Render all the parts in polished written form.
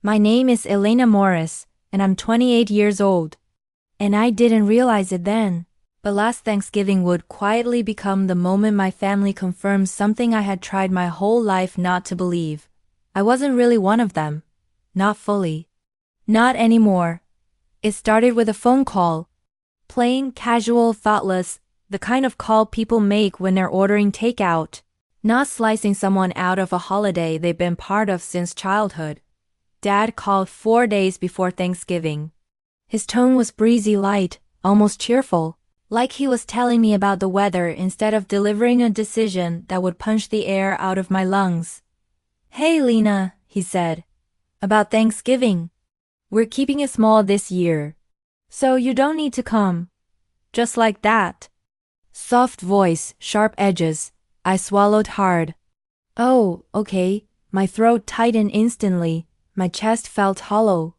My name is Elena Morris, and I'm 28 years old. And I didn't realize it then, but last Thanksgiving would quietly become the moment my family confirmed something I had tried my whole life not to believe. I wasn't really one of them. Not fully. Not anymore. It started with a phone call. Plain, casual, thoughtless, the kind of call people make when they're ordering takeout. Not slicing someone out of a holiday they've been part of since childhood. Dad called 4 days before Thanksgiving. His tone was breezy light, almost cheerful, like he was telling me about the weather instead of delivering a decision that would punch the air out of my lungs. "Hey, Lena," he said. "About Thanksgiving. We're keeping it small this year. So you don't need to come." Just like that. Soft voice, sharp edges. I swallowed hard. "Oh, okay." My throat tightened instantly. My chest felt hollow.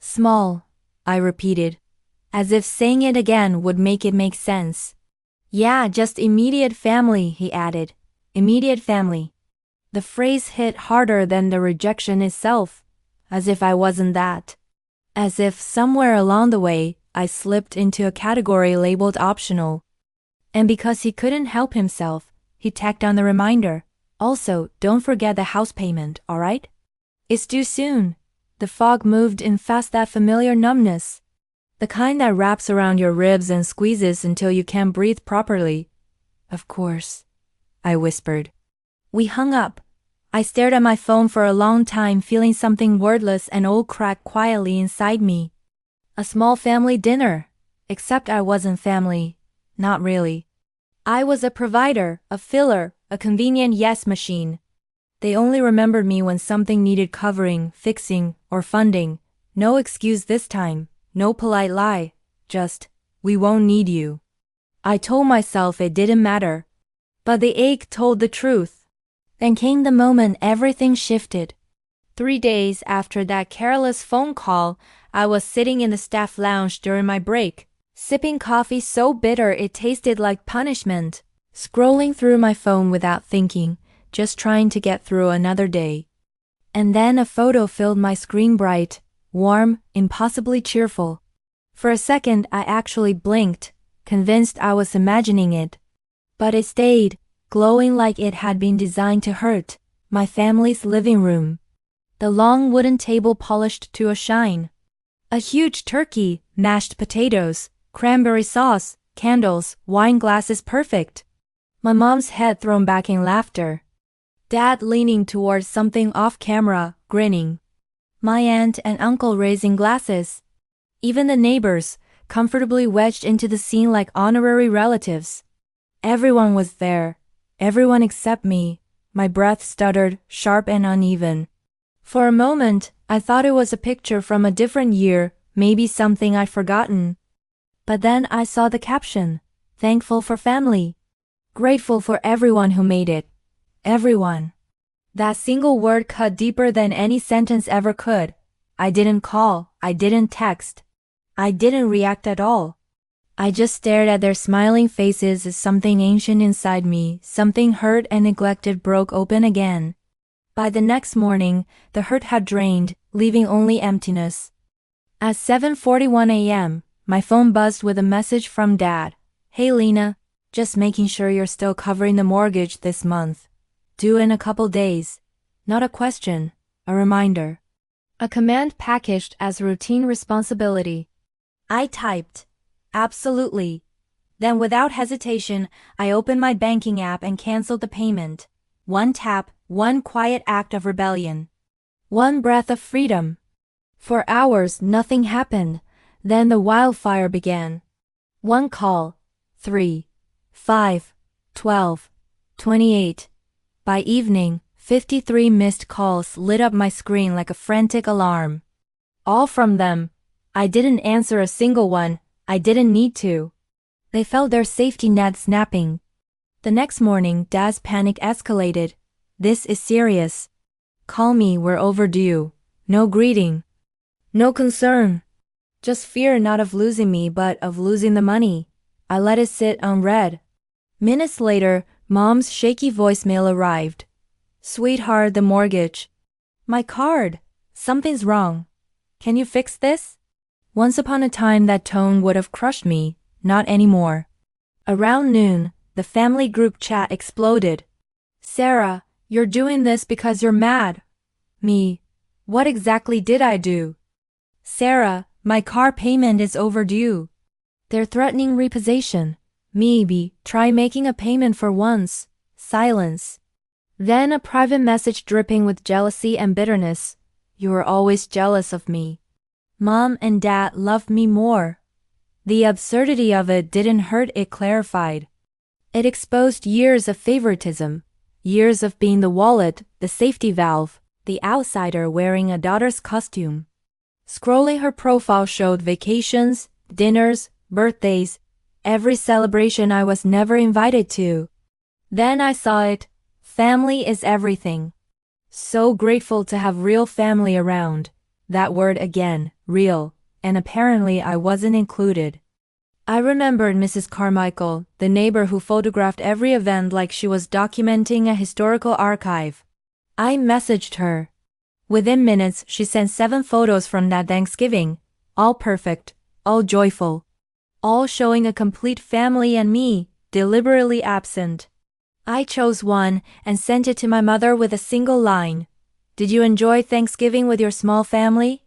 "Small," I repeated, as if saying it again would make it make sense. "Yeah, just immediate family," he added. "Immediate family." The phrase hit harder than the rejection itself, as if I wasn't that. As if somewhere along the way, I slipped into a category labeled optional. And because he couldn't help himself, he tacked on the reminder. "Also, don't forget the house payment, alright? It's due soon." The fog moved in fast, that familiar numbness. The kind that wraps around your ribs and squeezes until you can't breathe properly. "Of course," I whispered. We hung up. I stared at my phone for a long time, feeling something wordless and old crack quietly inside me. A small family dinner. Except I wasn't family. Not really. I was a provider, a filler, a convenient yes machine. They only remembered me when something needed covering, fixing, or funding. No excuse this time, no polite lie, just, "We won't need you." I told myself it didn't matter. But the ache told the truth. Then came the moment everything shifted. 3 days after that careless phone call, I was sitting in the staff lounge during my break, sipping coffee so bitter it tasted like punishment, scrolling through my phone without thinking, just trying to get through another day. And then a photo filled my screen, bright, warm, impossibly cheerful. For a second I actually blinked, convinced I was imagining it. But it stayed, glowing like it had been designed to hurt. My family's living room. The long wooden table polished to a shine. A huge turkey, mashed potatoes, cranberry sauce, candles, wine glasses, perfect. My mom's head thrown back in laughter. Dad leaning towards something off camera, grinning. My aunt and uncle raising glasses. Even the neighbors, comfortably wedged into the scene like honorary relatives. Everyone was there. Everyone except me. My breath stuttered, sharp and uneven. For a moment, I thought it was a picture from a different year, maybe something I'd forgotten. But then I saw the caption. Thankful for family. Grateful for everyone who made it. Everyone. That single word cut deeper than any sentence ever could. I didn't call. I didn't text. I didn't react at all. I just stared at their smiling faces as something ancient inside me, something hurt and neglected, broke open again. By the next morning, the hurt had drained, leaving only emptiness. At 7:41 a.m., my phone buzzed with a message from Dad. "Hey Lena, just making sure you're still covering the mortgage this month. Due in a couple days." Not a question, a reminder. A command packaged as routine responsibility. I typed, "Absolutely." Then without hesitation, I opened my banking app and canceled the payment. One tap, one quiet act of rebellion. One breath of freedom. For hours nothing happened, then the wildfire began. 1 call, 3, 5, 12, 28. By evening, 53 missed calls lit up my screen like a frantic alarm. All from them. I didn't answer a single one. I didn't need to. They felt their safety net snapping. The next morning, Dad's panic escalated. "This is serious. Call me, we're overdue." No greeting. No concern. Just fear not of losing me but of losing the money. I let it sit unread. Minutes later, Mom's shaky voicemail arrived. "Sweetheart, the mortgage." "My card," Something's wrong. Can you fix this? Once upon a time that tone would have crushed me, not anymore. Around noon, the family group chat exploded. Sarah, you're doing this because you're mad. Me. What exactly did I do? Sarah, my car payment is overdue. They're threatening repossession. Maybe try making a payment for once. Silence. Then a private message dripping with jealousy and bitterness. You were always jealous of me. Mom and Dad loved me more. The absurdity of it didn't hurt, it clarified. It exposed years of favoritism, years of being the wallet, the safety valve, the outsider wearing a daughter's costume. Scrolling her profile showed vacations, dinners, birthdays, every celebration I was never invited to. Then I saw it. Family is everything. So grateful to have real family around. That word again, real, and apparently I wasn't included. I remembered Mrs. Carmichael, the neighbor who photographed every event like she was documenting a historical archive. I messaged her. Within minutes, she sent 7 photos from that Thanksgiving, all perfect, all joyful, all showing a complete family and me, deliberately absent. I chose one and sent it to my mother with a single line. Did you enjoy Thanksgiving with your small family?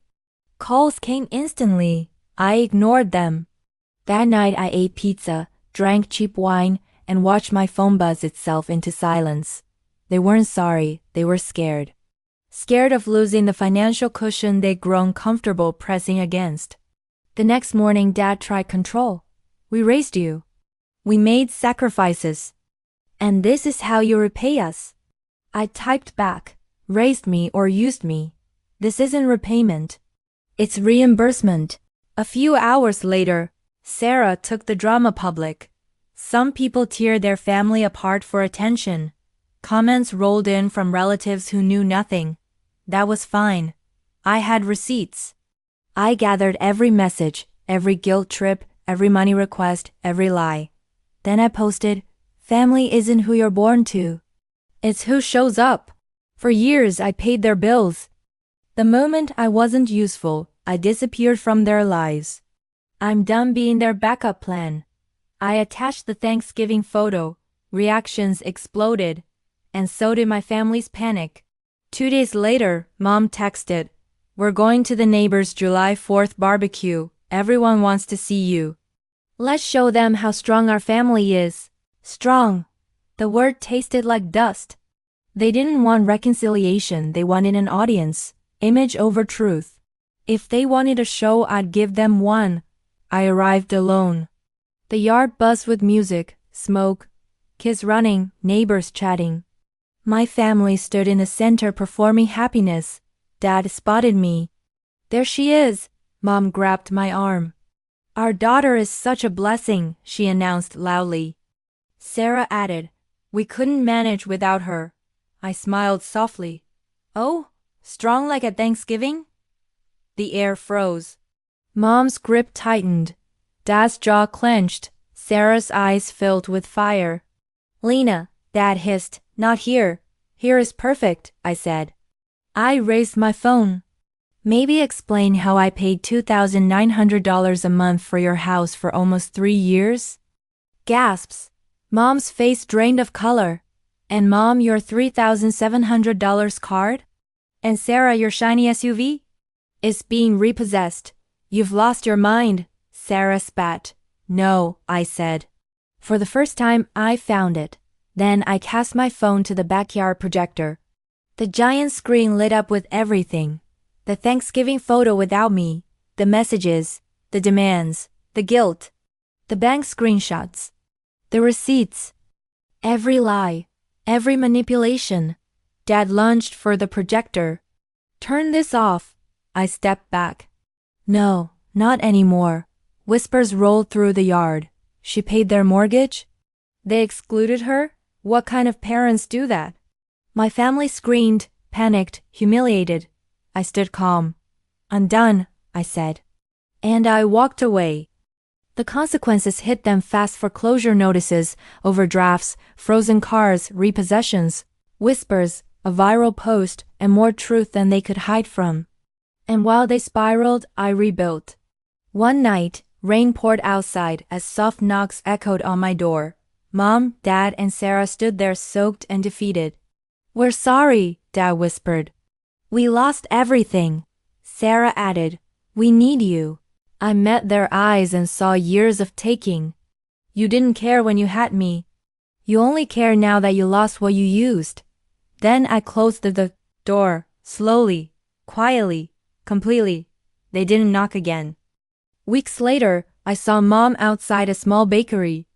Calls came instantly. I ignored them. That night I ate pizza, drank cheap wine, and watched my phone buzz itself into silence. They weren't sorry, they were scared. Scared of losing the financial cushion they'd grown comfortable pressing against. The next morning Dad tried control. We raised you. We made sacrifices. And this is how you repay us. I typed back, raised me or used me. This isn't repayment. It's reimbursement. A few hours later, Sarah took the drama public. Some people teared their family apart for attention. Comments rolled in from relatives who knew nothing. That was fine. I had receipts. I gathered every message, every guilt trip, every money request, every lie. Then I posted, family isn't who you're born to. It's who shows up. For years I paid their bills. The moment I wasn't useful, I disappeared from their lives. I'm done being their backup plan. I attached the Thanksgiving photo. Reactions exploded. And so did my family's panic. 2 days later, Mom texted, we're going to the neighbor's July 4th barbecue. Everyone wants to see you. Let's show them how strong our family is. Strong. The word tasted like dust. They didn't want reconciliation, they wanted an audience. Image over truth. If they wanted a show, I'd give them one. I arrived alone. The yard buzzed with music, smoke, kids running, neighbors chatting. My family stood in the center performing happiness. Dad spotted me. There she is. Mom grabbed my arm. Our daughter is such a blessing, she announced loudly. Sarah added, we couldn't manage without her. I smiled softly. Oh, strong like at Thanksgiving? The air froze. Mom's grip tightened. Dad's jaw clenched. Sarah's eyes filled with fire. Lena, Dad hissed, not here. Here is perfect, I said. I raised my phone. Maybe explain how I paid $2,900 a month for your house for almost 3 years? Gasps. Mom's face drained of color. And Mom, your $3,700 card? And Sarah, your shiny SUV? Is being repossessed. You've lost your mind, Sarah spat. No, I said. For the first time, I found it. Then I cast my phone to the backyard projector. The giant screen lit up with everything. The Thanksgiving photo without me, the messages, the demands, the guilt, the bank screenshots, the receipts, every lie, every manipulation. Dad lunged for the projector. Turn this off. I stepped back. No, not anymore. Whispers rolled through the yard. She paid their mortgage? They excluded her? What kind of parents do that? My family screamed, panicked, humiliated. I stood calm. I'm done, I said. And I walked away. The consequences hit them fast: foreclosure notices, overdrafts, frozen cars, repossessions, whispers, a viral post, and more truth than they could hide from. And while they spiraled, I rebuilt. One night, rain poured outside as soft knocks echoed on my door. Mom, Dad, and Sarah stood there soaked and defeated. "We're sorry," Dad whispered. "We lost everything," Sarah added. "We need you." I met their eyes and saw years of taking. "You didn't care when you had me. You only care now that you lost what you used." Then I closed the door, slowly, quietly, completely. They didn't knock again. Weeks later, I saw Mom outside a small bakery.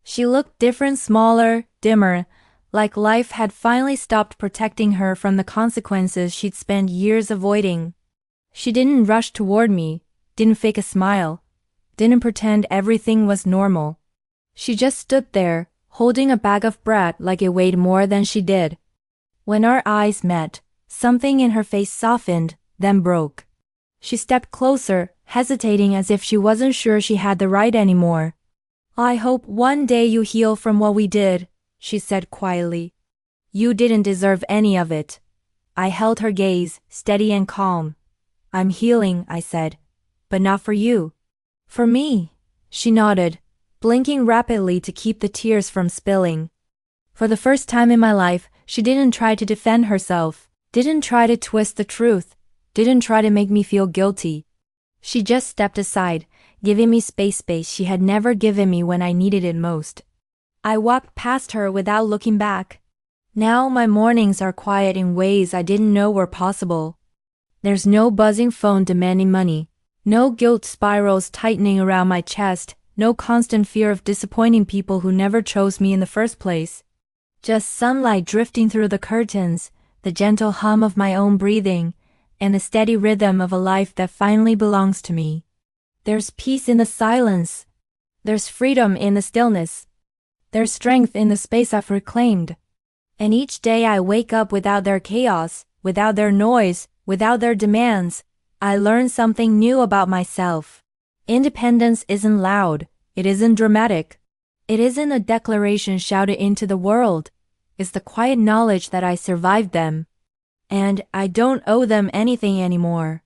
She looked different, smaller, dimmer, like life had finally stopped protecting her from the consequences she'd spent years avoiding. She didn't rush toward me, didn't fake a smile, didn't pretend everything was normal. She just stood there, holding a bag of bread like it weighed more than she did. When our eyes met, something in her face softened, then broke. She stepped closer, hesitating as if she wasn't sure she had the right anymore. "I hope one day you heal from what we did," she said quietly. "You didn't deserve any of it." I held her gaze, steady and calm. "I'm healing," I said. "But not for you." "For me," she nodded, blinking rapidly to keep the tears from spilling. For the first time in my life, she didn't try to defend herself, didn't try to twist the truth, didn't try to make me feel guilty. She just stepped aside, giving me space she had never given me when I needed it most. I walked past her without looking back. Now my mornings are quiet in ways I didn't know were possible. There's no buzzing phone demanding money, no guilt spirals tightening around my chest, no constant fear of disappointing people who never chose me in the first place. Just sunlight drifting through the curtains, the gentle hum of my own breathing, and the steady rhythm of a life that finally belongs to me. There's peace in the silence. There's freedom in the stillness. There's strength in the space I've reclaimed. And each day I wake up without their chaos, without their noise, without their demands, I learn something new about myself. Independence isn't loud. It isn't dramatic. It isn't a declaration shouted into the world. It's the quiet knowledge that I survived them. And I don't owe them anything anymore.